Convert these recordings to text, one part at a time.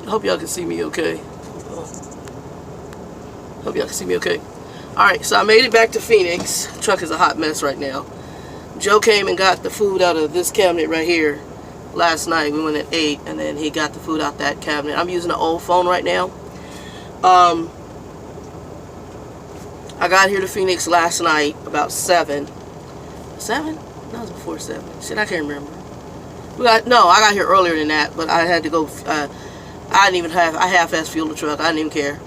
Hope y'all can see me okay. Hope y'all can see me okay. Alright, so I made it back to Phoenix. Truck is a hot mess right now. Joe came and got the food out of this cabinet right here last night. We went at 8, and then he got the food out that cabinet. I'm using an old phone right now. I got here to Phoenix last night about 7. 7? That was before 7. Shit, I can't remember. I got here earlier than that, but I had to go. I half-assed fuel the truck. I didn't even care.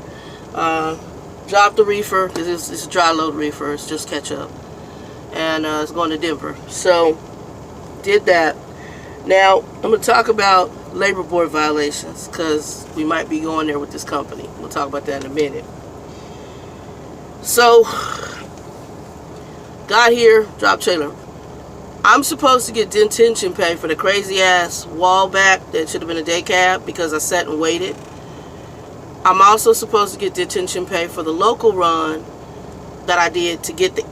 Dropped the reefer. It's a dry load reefer. It's just catch up. And it's going to Denver. So, did that. Now, I'm going to talk about labor board violations, because we might be going there with this company. We'll talk about that in a minute. So, got here, dropped trailer. I'm supposed to get detention pay for the crazy ass wall back that should have been a day cab because I sat and waited. I'm also supposed to get detention pay for the local run that I did to get the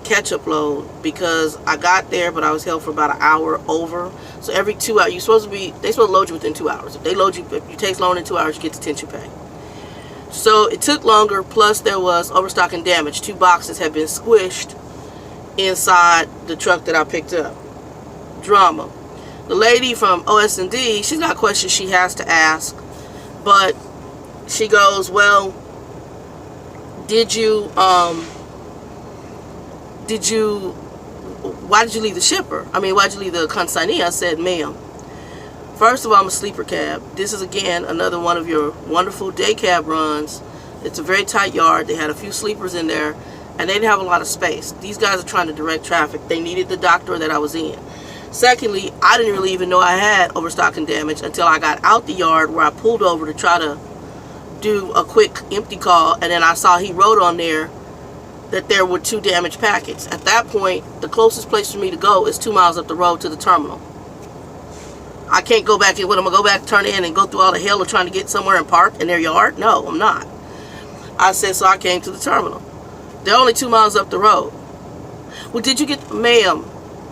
catch-up load, because I got there but I was held for about an hour over. So every 2 hours, they supposed to load you within 2 hours. If it takes longer than 2 hours, you get detention pay. So it took longer, plus there was overstock and damage. 2 boxes had been squished inside the truck that I picked up. Drama. The lady from OS&D, she's got questions she has to ask, but she goes, well, why did you leave the shipper? Why'd you leave the consignee? I said, ma'am, first of all, I'm a sleeper cab. This is, again, another one of your wonderful day cab runs. It's a very tight yard. They had a few sleepers in there, and they didn't have a lot of space. These guys are trying to direct traffic. They needed the doctor that I was in. Secondly, I didn't really even know I had overstock and damage until I got out the yard, where I pulled over to try to do a quick empty call, and then I saw he wrote on there that there were 2 damaged packets. At that point, the closest place for me to go is 2 miles up the road to the terminal. I can't go back in. What, I'm going to go back, turn in, and go through all the hell of trying to get somewhere and park in their yard? No, I'm not. I said, so I came to the terminal. They're only 2 miles up the road. Well, did you get, ma'am,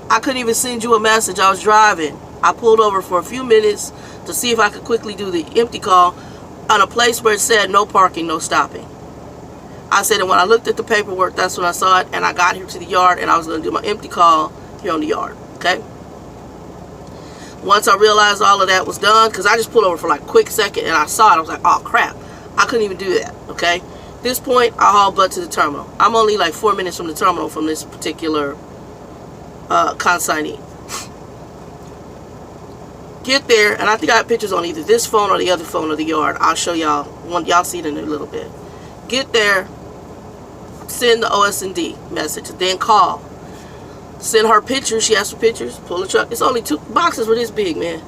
I couldn't even send you a message. I was driving. I pulled over for a few minutes to see if I could quickly do the empty call on a place where it said no parking, no stopping. I said, and when I looked at the paperwork, that's when I saw it, and I got here to the yard, and I was going to do my empty call here on the yard, okay? Once I realized all of that was done, because I just pulled over for like a quick second, and I saw it, I was like, oh, crap. I couldn't even do that, okay? At this point, I hauled butt to the terminal. I'm only like 4 minutes from the terminal from this particular consignee. Get there, and I think I have pictures on either this phone or the other phone of the yard. I'll show y'all. Y'all see it in a little bit. Get there, send the OS&D message, then call. Send her pictures. She asked for pictures. Pull the truck. It's only 2 boxes were this big, man.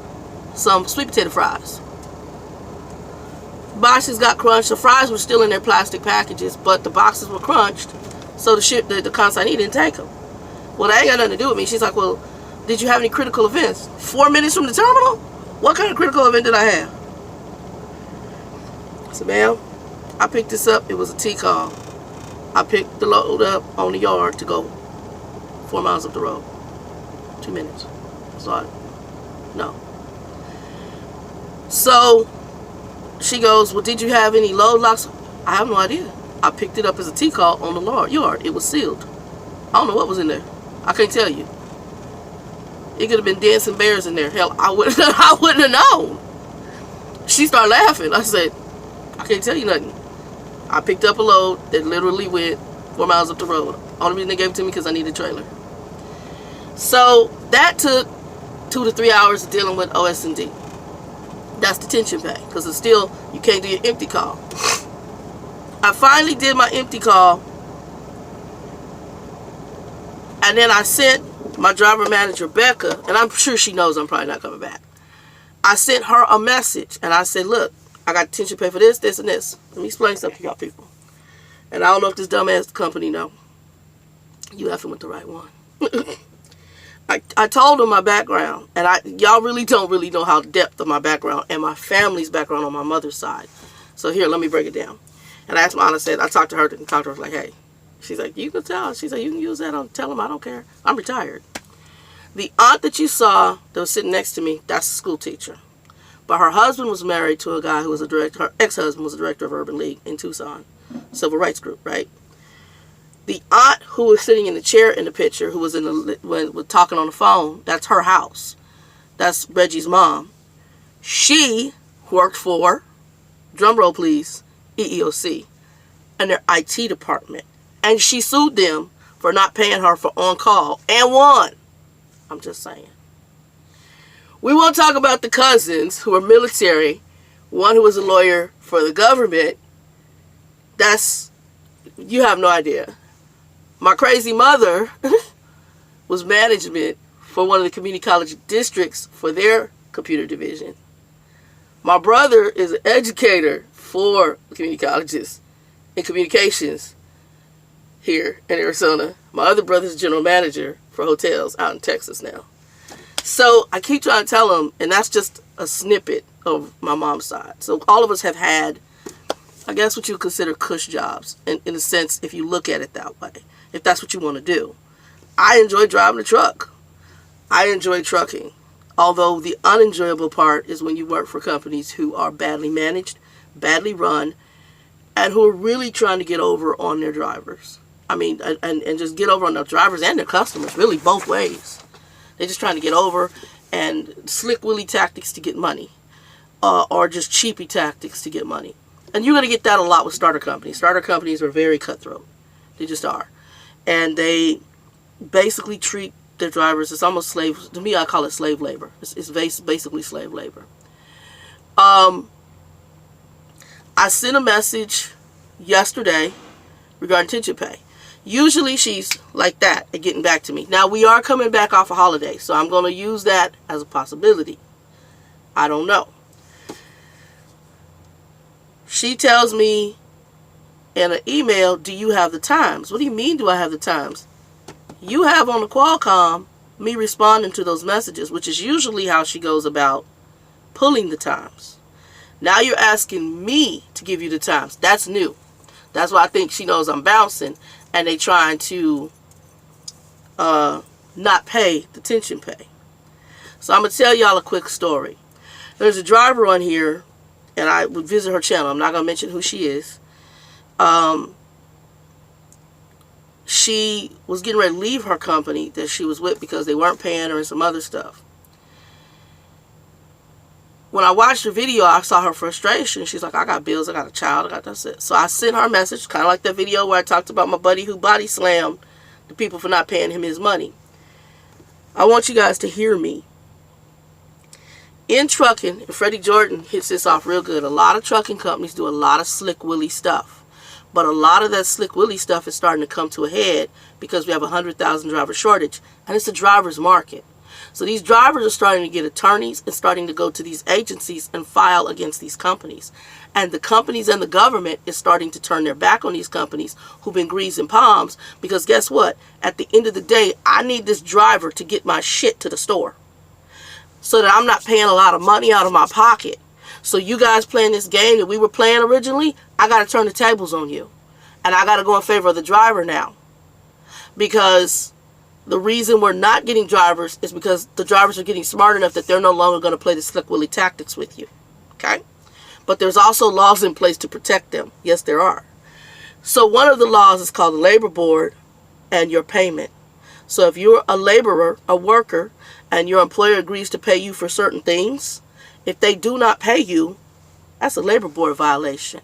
Some sweet potato fries. Boxes got crunched. The fries were still in their plastic packages, but the boxes were crunched, so the consignee didn't take them. Well, that ain't got nothing to do with me. She's like, well, did you have any critical events? 4 minutes from the terminal? What kind of critical event did I have? I said, ma'am, I picked this up. It was a T-call. I picked the load up on the yard to go 4 miles up the road. 2 minutes. So no. So she goes, well, did you have any load locks? I have no idea. I picked it up as a T-call on the yard. It was sealed. I don't know what was in there. I can't tell you. It could have been dancing bears in there. Hell, I wouldn't have known. She started laughing. I said, I can't tell you nothing. I picked up a load that literally went 4 miles up the road. Only reason they gave it to me because I needed a trailer. So that took 2 to 3 hours of dealing with OS&D. That's detention pay, because it's still, you can't do your empty call. I finally did my empty call, and then I sent my driver manager, Becca, and I'm sure she knows I'm probably not coming back. I sent her a message, and I said, look, I got detention pay for this, this, and this. Let me explain something to y'all people. And I don't know if this dumbass company know. You effing with the right one. I told them my background, and y'all really don't know how depth of my background and my family's background on my mother's side. So here, let me break it down. And I asked my aunt, I said, I talked to her and talked to her like, hey. She's like, you can tell. She's like, you can use that on, tell them I don't care. I'm retired. The aunt that you saw that was sitting next to me, that's a school teacher. But her husband was married to a guy who was a director. Her ex-husband was a director of Urban League in Tucson, civil rights group, right? The aunt who was sitting in the chair in the picture, who was was talking on the phone, that's her house. That's Reggie's mom. She worked for, drumroll please, EEOC and their IT department. And she sued them for not paying her for on-call and won. I'm just saying. We won't talk about the cousins who are military. One who was a lawyer for the government. You have no idea. My crazy mother was management for one of the community college districts for their computer division. My brother is an educator for community colleges in communications here in Arizona. My other brother's general manager for hotels out in Texas now. So I keep trying to tell them, and that's just a snippet of my mom's side. So all of us have had, I guess, what you would consider cush jobs, in a sense, if you look at it that way, if that's what you want to do. I enjoy driving a truck. I enjoy trucking. Although the unenjoyable part is when you work for companies who are badly managed, badly run, and who are really trying to get over on their drivers. I mean, and just get over on their drivers and their customers, really both ways. They're just trying to get over, and slick willy tactics to get money, or just cheapy tactics to get money. And you're going to get that a lot with starter companies. Starter companies are very cutthroat. They just are. And they basically treat their drivers, it's almost slave, to me I call it slave labor. It's basically slave labor. I sent a message yesterday regarding tension pay. Usually she's like that at getting back to me. Now we are coming back off a holiday, so I'm going to use that as a possibility. I don't know. She tells me in an email, do you have the times? What do you mean, do I have the times? You have on the Qualcomm me responding to those messages, which is usually how she goes about pulling the times. Now you're asking me to give you the times. That's new. That's why I think she knows I'm bouncing, and they trying to not pay the tension pay. So I'm going to tell y'all a quick story. There's a driver on here, and I would visit her channel. I'm not going to mention who she is. She was getting ready to leave her company that she was with because they weren't paying her and some other stuff. When I watched the video, I saw her frustration. She's like, I got bills, I got a child, I got that's it. So I sent her a message, kind of like that video where I talked about my buddy who body slammed the people for not paying him his money. I want you guys to hear me. In trucking, and Freddie Jordan hits this off real good, a lot of trucking companies do a lot of slick willy stuff. But a lot of that slick willy stuff is starting to come to a head because we have a 100,000 driver shortage, and it's a driver's market. So these drivers are starting to get attorneys and starting to go to these agencies and file against these companies. And the companies and the government is starting to turn their back on these companies who've been greasing palms, because guess what? At the end of the day, I need this driver to get my shit to the store so that I'm not paying a lot of money out of my pocket. So you guys playing this game that we were playing originally, I got to turn the tables on you. And I got to go in favor of the driver now. Because the reason we're not getting drivers is because the drivers are getting smart enough that they're no longer going to play the slick willy tactics with you. Okay? But there's also laws in place to protect them. Yes, there are. So one of the laws is called the labor board and your payment. So if you're a laborer, a worker, and your employer agrees to pay you for certain things, if they do not pay you, that's a labor board violation.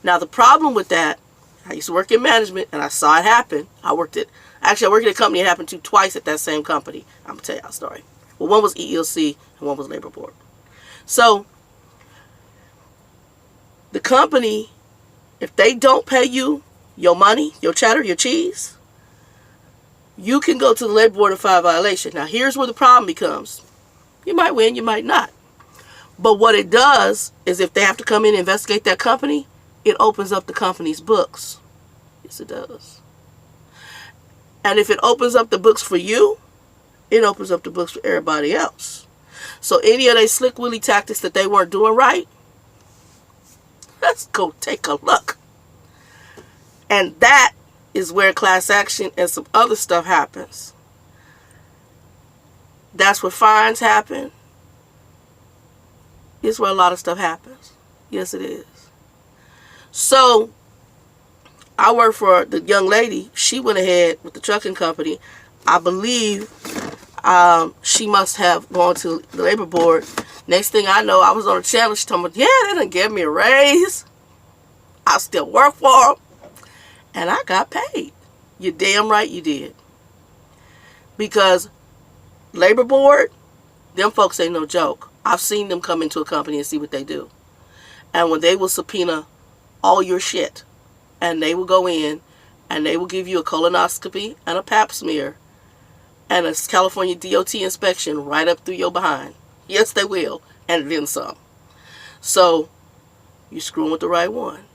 Now the problem with that, I used to work in management and I saw it happen. I worked at a company it happened to twice at that same company. I'm going to tell you a story. Well, one was EEOC and one was labor board. So the company, if they don't pay you your money, your cheddar, your cheese, you can go to the labor board and file a violation. Now here's where the problem becomes. You might win, you might not. But what it does is if they have to come in and investigate that company, it opens up the company's books. Yes, it does. And if it opens up the books for you, it opens up the books for everybody else. So any of those slick willy tactics that they weren't doing right, let's go take a look. And that is where class action and some other stuff happens. That's where fines happen. It's where a lot of stuff happens. Yes, it is. So, I work for the young lady. She went ahead with the trucking company. I believe she must have gone to the labor board. Next thing I know, I was on a channel. She told me, yeah, they done gave me a raise. I still work for them. And I got paid. You're damn right you did. Because labor board, them folks ain't no joke. I've seen them come into a company and see what they do. And when they will subpoena all your shit, and they will go in and they will give you a colonoscopy and a pap smear and a California DOT inspection right up through your behind. Yes, they will. And then some. So, you're screwing with the right one.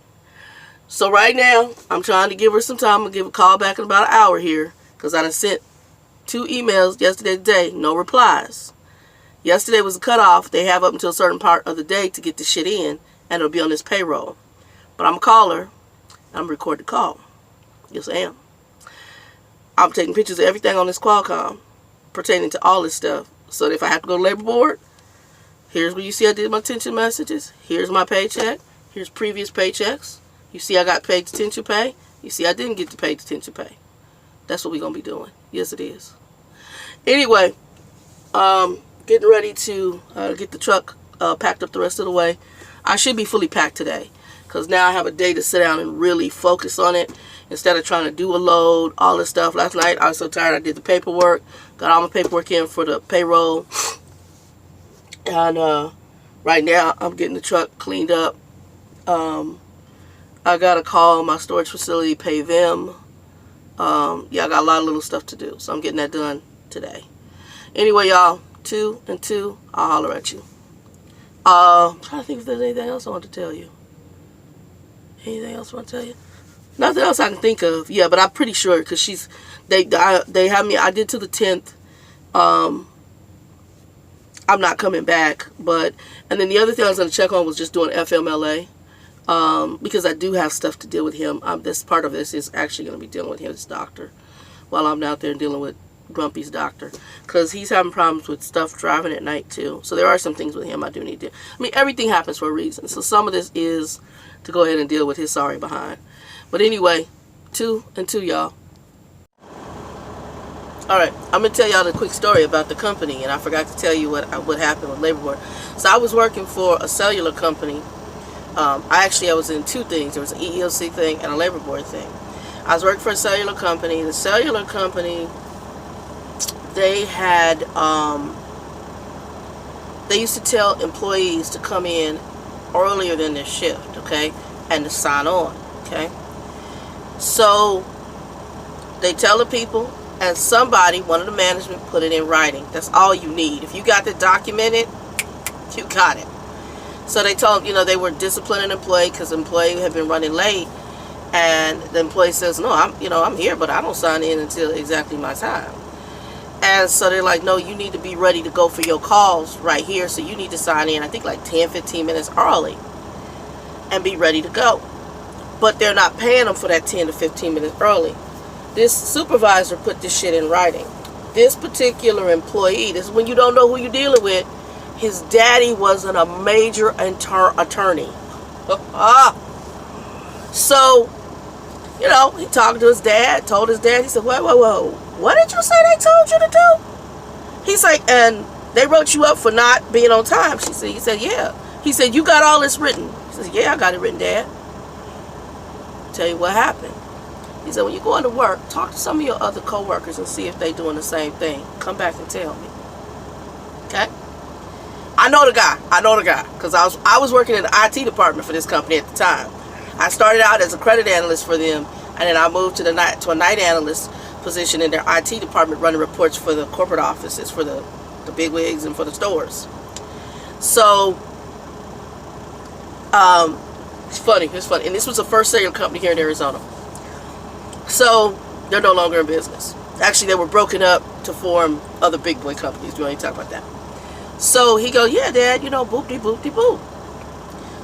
So right now, I'm trying to give her some time. I'm going to give a call back in about an hour here. Because I done sent 2 emails yesterday today. No replies. Yesterday was a cutoff. They have up until a certain part of the day to get the shit in. And it'll be on this payroll. But I'm going to call her. I'm going to record the call. Yes, I am. I'm taking pictures of everything on this Qualcomm pertaining to all this stuff. So that if I have to go to labor board, here's where you see I did my detention messages. Here's my paycheck. Here's previous paychecks. You see I got paid detention pay. You see I didn't get to pay detention pay. That's what we're going to be doing. Yes, it is. Anyway, getting ready to get the truck packed up the rest of the way. I should be fully packed today. Because now I have a day to sit down and really focus on it. Instead of trying to do a load, all this stuff. Last night I was so tired I did the paperwork. Got all my paperwork in for the payroll. And right now I'm getting the truck cleaned up. I got to call my storage facility, pay them. Yeah, I got a lot of little stuff to do. So I'm getting that done today. Anyway, y'all, 2 and 2, I'll holler at you. I'm trying to think if there's anything else I want to tell you. Anything else I want to tell you? Nothing else I can think of. Yeah, but I'm pretty sure because they have me. I did to the 10th. I'm not coming back. And then the other thing I was going to check on was just doing FMLA. Because I do have stuff to deal with him. This part of this is actually going to be dealing with his doctor while I'm out there dealing with Grumpy's doctor. Because he's having problems with stuff driving at night too. So there are some things with him I do need to do. I mean, everything happens for a reason. So some of this is to go ahead and deal with his sorry behind. But anyway, 2 and 2, y'all. Alright, I'm going to tell y'all the quick story about the company. And I forgot to tell you what happened with Labor Board. So I was working for a cellular company. I was in 2 things. There was an EEOC thing and a Labor Board thing. I was working for a cellular company. The cellular company, they had, they used to tell employees to come in earlier than their shift, okay, and to sign on, okay. So they tell the people, and somebody, one of the management, put it in writing. That's all you need. If you got to document it, you got it. So they told, they were disciplining an employee because the employee had been running late, and the employee says, no, I'm here, but I don't sign in until exactly my time. And so they're like, no, you need to be ready to go for your calls right here. So you need to sign in, I think like 10, 15 minutes early and be ready to go. But they're not paying them for that 10 to 15 minutes early. This supervisor put this shit in writing. This particular employee, this is when you don't know who you're dealing with, his daddy was a major attorney. So, he talked to his dad, told his dad, he said, whoa, what did you say they told you to do? He's like, and they wrote you up for not being on time. He said, yeah. He said, you got all this written? He said, yeah, I got it written, Dad. Tell you what happened. He said, when you go into work, talk to some of your other co-workers and see if they're doing the same thing. Come back and tell me. Okay? I know the guy. Because I was working in the IT department for this company at the time. I started out as a credit analyst for them, and then I moved to a night analyst position in their IT department, running reports for the corporate offices, for the bigwigs and for the stores. So, it's funny. And this was the first cellular company here in Arizona. So, they're no longer in business. Actually, they were broken up to form other big boy companies. We don't even talk about that. So, he goes, yeah, Dad, boop-de-boop-de-boop.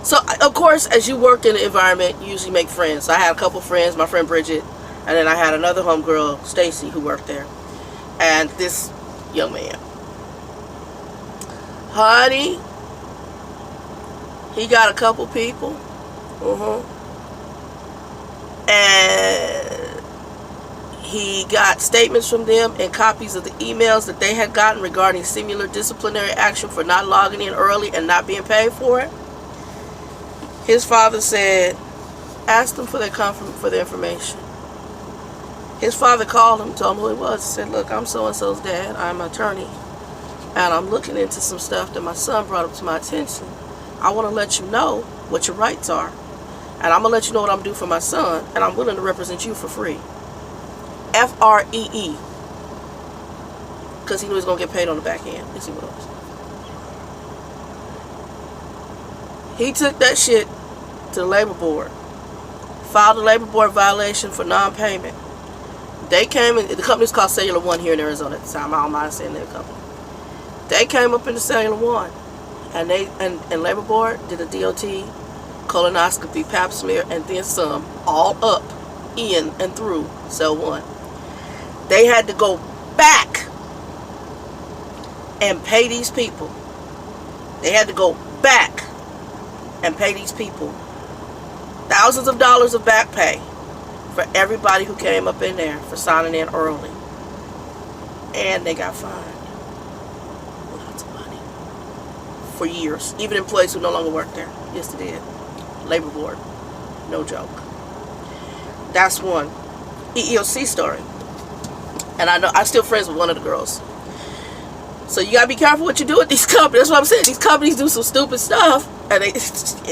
So, of course, as you work in the environment, you usually make friends. So I had a couple friends, my friend Bridget, and then I had another homegirl, Stacy, who worked there. And this young man. Honey, He got a couple people. And he got statements from them and copies of the emails that they had gotten regarding similar disciplinary action for not logging in early and not being paid for it. His father said, ask them for their information. His father called him, told him who he was, said, look, I'm so-and-so's dad. I'm an attorney. And I'm looking into some stuff that my son brought up to my attention. I want to let you know what your rights are. And I'm going to let you know what I'm due for my son. And I'm willing to represent you for free. F-R-E-E. Because he knew he was going to get paid on the back end. Yes, he was. He took that shit to the labor board. Filed a labor board violation for non-payment. They came in, the company's called Cellular One here in Arizona at the time. I don't mind saying their company. They came up into Cellular One. And labor board did a DOT, colonoscopy, pap smear, and then some, all up, in, and through Cell 1. They had to go back and pay these people. They had to go back and pay these people thousands of dollars of back pay for everybody who came up in there for signing in early. And they got fined. Lots of money. For years. Even employees who no longer work there. Yes, they did. Labor board. No joke. That's one. EEOC story. And I know I'm still friends with one of the girls. So you gotta be careful what you do with these companies. That's what I'm saying. These companies do some stupid stuff, and it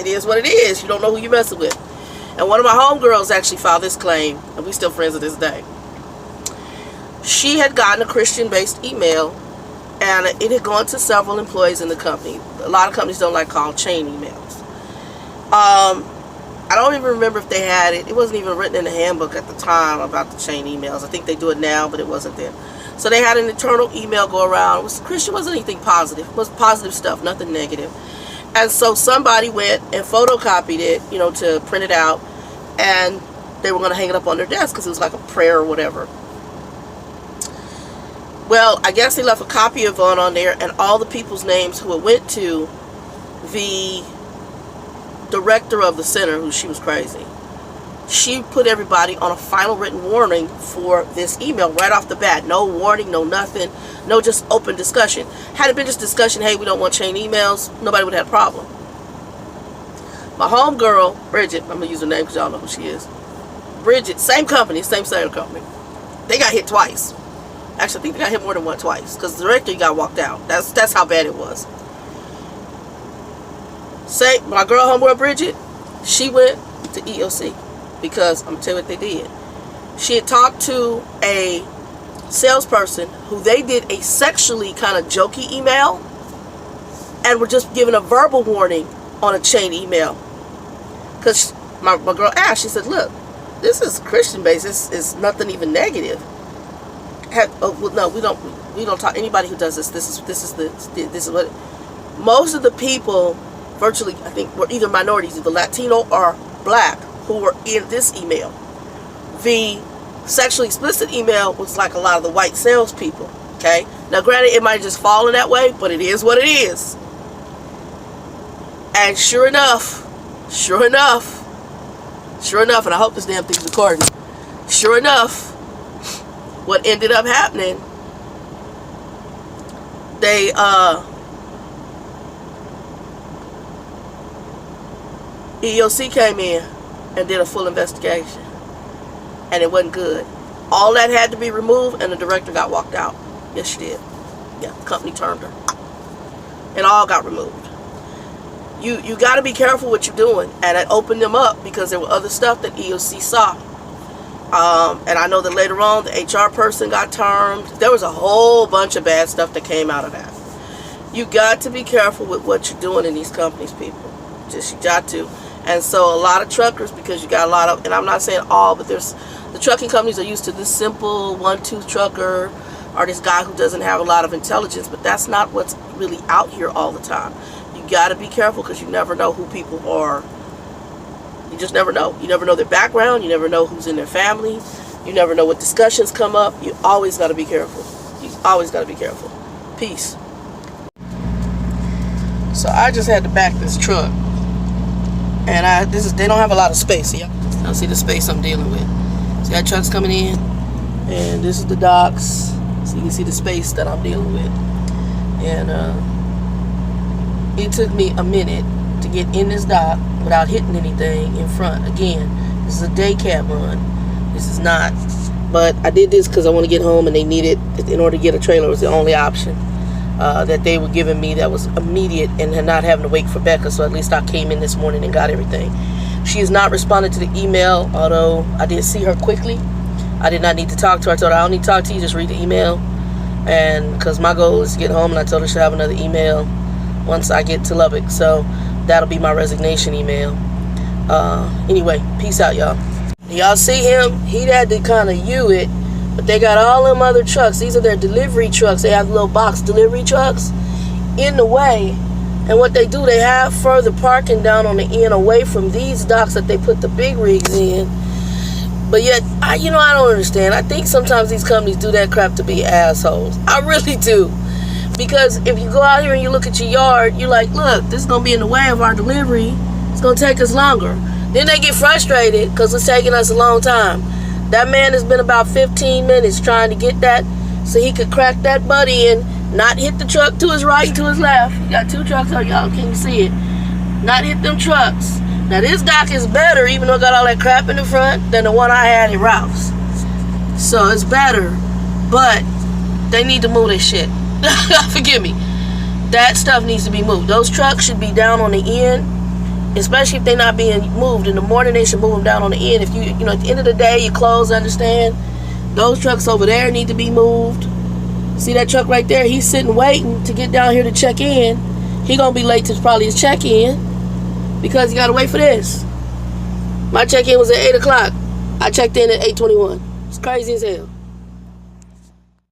is what it is. You don't know who you're messing with. And one of my homegirls actually filed this claim, and we still friends to this day. She had gotten a Christian-based email, and it had gone to several employees in the company. A lot of companies don't like called chain emails. I don't even remember if they had it. It wasn't even written in the handbook at the time about the chain emails. I think they do it now, but it wasn't then. So they had an internal email go around. Christian wasn't anything positive. It was positive stuff, nothing negative. And so somebody went and photocopied it, you know, to print it out. And they were going to hang it up on their desk because it was like a prayer or whatever. Well, I guess they left a copy of it on there, and all the people's names who it went to, the director of the center, who she was crazy, she put everybody on a final written warning for this email right off the bat. No warning, no nothing, no just open discussion. Had it been just discussion, hey, we don't want chain emails, nobody would have had a problem. My homegirl, Bridget, I'm going to use her name because y'all know who she is. Bridget, same company, same cellular company. They got hit twice. Actually, I think they got hit more than twice because the director got walked out. That's how bad it was. My girl homegirl Bridget, she went to EEOC because I'm going to tell you what they did. She had talked to a salesperson who they did a sexually kind of jokey email and were just given a verbal warning on a chain email. Because my girl asked, she said, look, this is Christian based. It's nothing even negative. Well, no, we don't talk anybody who does this. This is what most of the people virtually, I think, were either minorities, either Latino or black, who were in this email. The sexually explicit email was like a lot of the white salespeople. Okay, now granted, it might just fall in that way, but it is what it is. And sure enough, and I hope this damn thing's recording. Sure enough, what ended up happening, they EEOC came in and did a full investigation, and it wasn't good. All that had to be removed, and the director got walked out. Yes, she did. Yeah, the company turned her. It all got removed. You got to be careful what you're doing, and it opened them up because there were other stuff that EEOC saw. And I know that later on the HR person got termed. There was a whole bunch of bad stuff that came out of that. You got to be careful with what you're doing in these companies, people. Just you got to. And so a lot of truckers, because you got a lot of, and I'm not saying all, but there's the trucking companies are used to this simple one-two trucker or this guy who doesn't have a lot of intelligence, but that's not what's really out here all the time. You got to be careful because you never know who people are. You just never know. You never know their background. You never know who's in their family. You never know what discussions come up. You always got to be careful. You always got to be careful. Peace. So I just had to back this truck And they don't have a lot of space. See, y'all see the space I'm dealing with. See that truck's coming in, and this is the docks. So you can see the space that I'm dealing with. And it took me a minute to get in this dock without hitting anything in front. Again, this is a day cab run. This is not. But I did this because I want to get home, and they needed, in order to get a trailer, was the only option that they were giving me that was immediate and not having to wait for Becca. So at least I came in this morning and got everything. She has not responded to the email, although I did see her quickly. I did not need to talk to her. I told her, I don't need to talk to you, just read the email. And because my goal is to get home, and I told her she'll have another email once I get to Lubbock. So that'll be my resignation email. Anyway, peace out, y'all. Y'all see him? He had to kind of it, but they got all them other trucks. These are their delivery trucks. They have little box delivery trucks in the way. And what they do, they have further parking down on the end away from these docks that they put the big rigs in. But yet, I don't understand. I think sometimes these companies do that crap to be assholes. I really do. Because if you go out here and you look at your yard, you're like, look, this is going to be in the way of our delivery. It's going to take us longer. Then they get frustrated because it's taking us a long time. That man has been about 15 minutes trying to get that so he could crack that butt in, not hit the truck to his right and to his left. You got two trucks on, y'all. Can you see it? Not hit them trucks. Now, this dock is better, even though it got all that crap in the front, than the one I had at Ralph's. So, it's better, but they need to move this shit. Forgive me. That stuff needs to be moved. Those trucks should be down on the end, especially if they're not being moved. In the morning, they should move them down on the end. If you know, at the end of the day, your clothes, understand, those trucks over there need to be moved. See that truck right there? He's sitting waiting to get down here to check in. He gonna be late to probably his check-in because he gotta wait for this. My check-in was at 8 o'clock. I checked in at 8:21. It's crazy as hell.